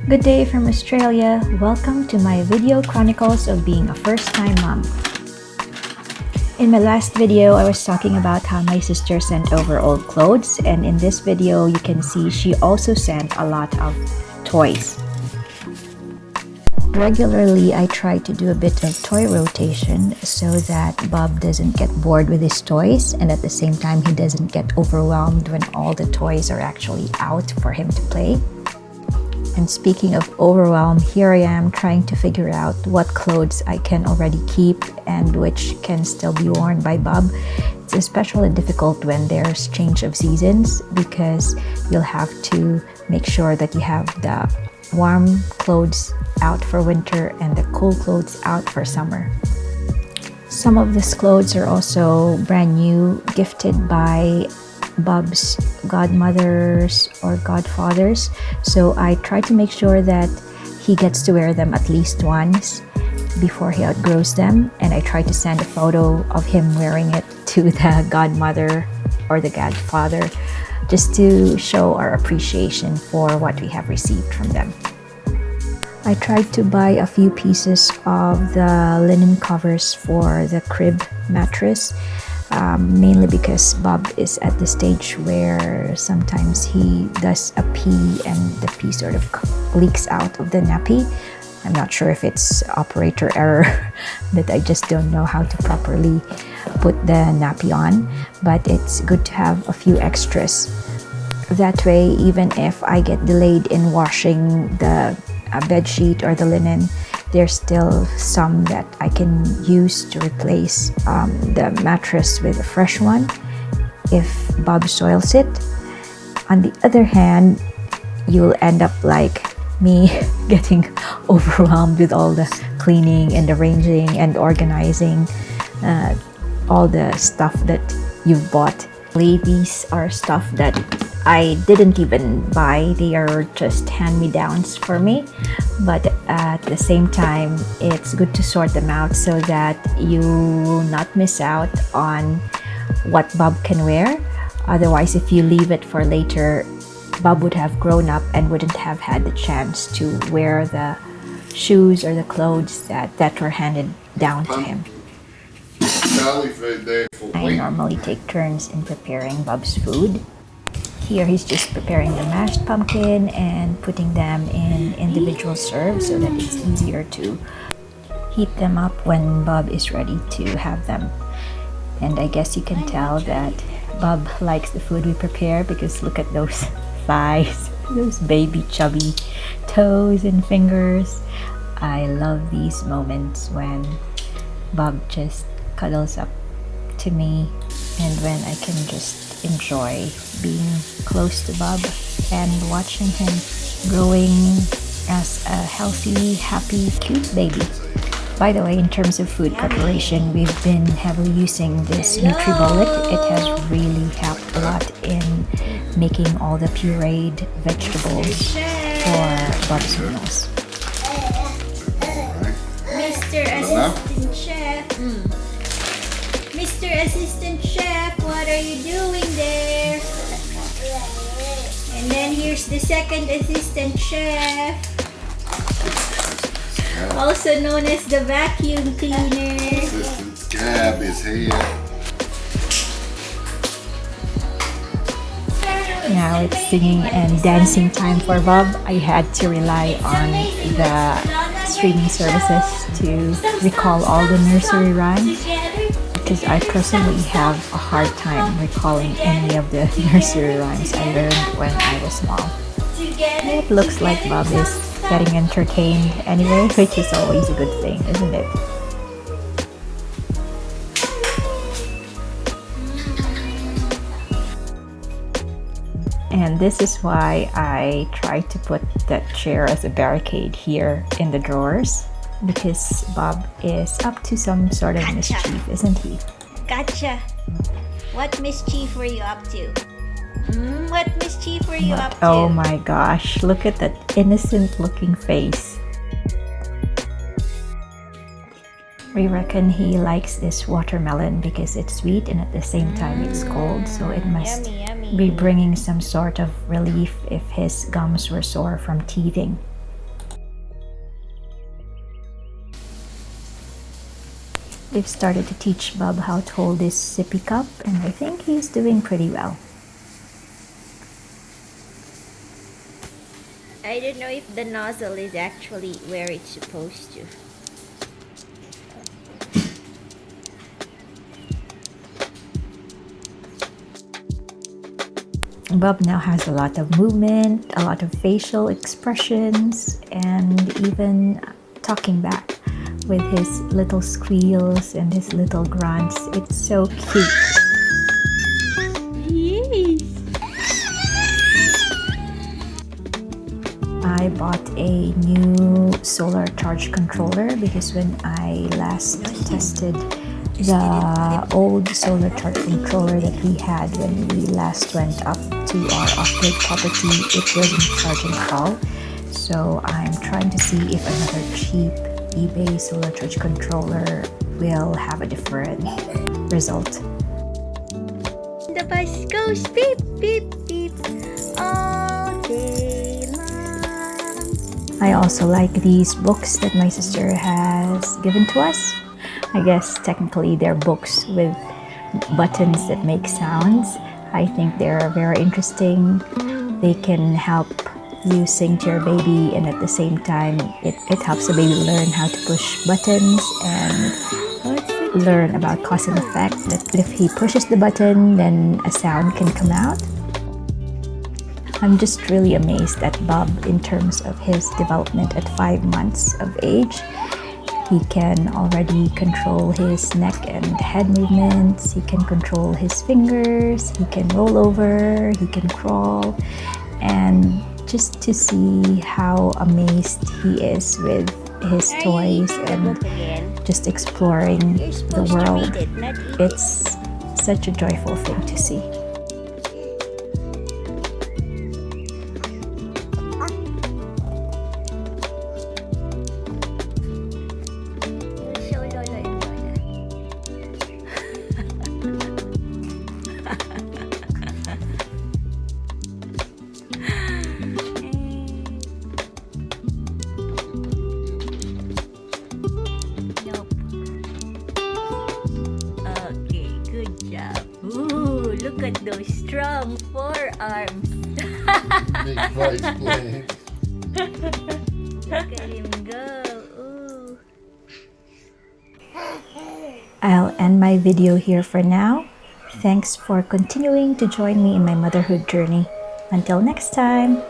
Good day from Australia. Welcome to my video chronicles of being a first-time mom. In my last video, I was talking about how my sister sent over old clothes, and in this video, you can see she also sent a lot of toys. Regularly, I try to do a bit of toy rotation so that Bob doesn't get bored with his toys, and at the same time, he doesn't get overwhelmed when all the toys are actually out for him to play. And speaking of overwhelm, here I am trying to figure out what clothes I can already keep and which can still be worn by Bob. It's especially difficult when there's change of seasons because you'll have to make sure that you have the warm clothes out for winter and the cool clothes out for summer. Some of these clothes are also brand new, gifted by Bob's godmothers or godfathers, so I try to make sure that he gets to wear them at least once before he outgrows them, and I try to send a photo of him wearing it to the godmother or the godfather just to show our appreciation for what we have received from them. I tried to buy a few pieces of the linen covers for the crib mattress, mainly because Bob is at the stage where sometimes he does a pee and the pee sort of leaks out of the nappy. I'm not sure if it's operator error that I just don't know how to properly put the nappy on, but it's good to have a few extras. That way, even if I get delayed in washing the bed sheet or the linen, there's still some that I can use to replace the mattress with a fresh one if Bob soils it. On the other hand, you'll end up like me getting overwhelmed with all the cleaning and arranging and organizing all the stuff that you've bought. These are stuff that I didn't even buy. They are just hand-me-downs for me, but at the same time it's good to sort them out so that you will not miss out on what Bob can wear. Otherwise, if you leave it for later, Bob would have grown up and wouldn't have had the chance to wear the shoes or the clothes that were handed down to him. I normally take turns in preparing Bob's food. Here he's just preparing the mashed pumpkin and putting them in individual serves so that it's easier to heat them up when Bob is ready to have them. And I guess you can tell that Bob likes the food we prepare because look at those thighs, those baby chubby toes and fingers. I love these moments when Bob just cuddles up to me and when I can just enjoy being close to Bob and watching him growing as a healthy, happy, cute baby. By the way, in terms of food preparation, we've been heavily using this NutriBullet. It has really helped a lot in making all the pureed vegetables for Bob's meals. Mr. Assistant Chef. Mr. Assistant Chef, what are you doing there? And then here's the second assistant chef, also known as the vacuum cleaner. Assistant Gab is here. Now it's singing and dancing time for Bob. I had to rely on the streaming services to recall all the nursery rhymes because I personally have a hard time recalling any of the nursery rhymes I learned when I was small. It looks like Bob is getting entertained anyway, which is always a good thing, isn't it? And this is why I try to put that chair as a barricade here in the drawers, because Bob is up to some sort of mischief, isn't he? Gotcha. What mischief were you up to? What mischief were you up to? Oh my gosh, look at that innocent looking face. We reckon he likes this watermelon because it's sweet and at the same time it's cold, so it must Yummy. be bringing some sort of relief if his gums were sore from teething. They've started to teach Bob how to hold this sippy cup, and I think he's doing pretty well. I don't know if the nozzle is actually where it's supposed to. Bob now has a lot of movement, a lot of facial expressions, and even talking back with his little squeals and his little grunts. It's so cute. Yes. I bought a new solar charge controller because when I last tested the old solar charge controller that we had when we last went up to our off-grid property, it wasn't charging at all. So I'm trying to see if another cheap eBay solar charge controller will have a different result. The bus goes beep, beep, beep all day long. I also like these books that my sister has given to us. I guess technically they're books with buttons that make sounds. I think they're very interesting. They can help you sing to your baby, and at the same time it helps the baby learn how to push buttons and learn about cause and effect. That if he pushes the button, then a sound can come out. I'm just really amazed at Bob in terms of his development at 5 months of age. He can already control his neck and head movements. He can control his fingers. He can roll over. He can crawl. And just to see how amazed he is with his toys and just exploring the world, it's such a joyful thing to see. Look at those strong forearms. Big price plane. Look at him go. Ooh. I'll end my video here for now. Thanks for continuing to join me in my motherhood journey. Until next time.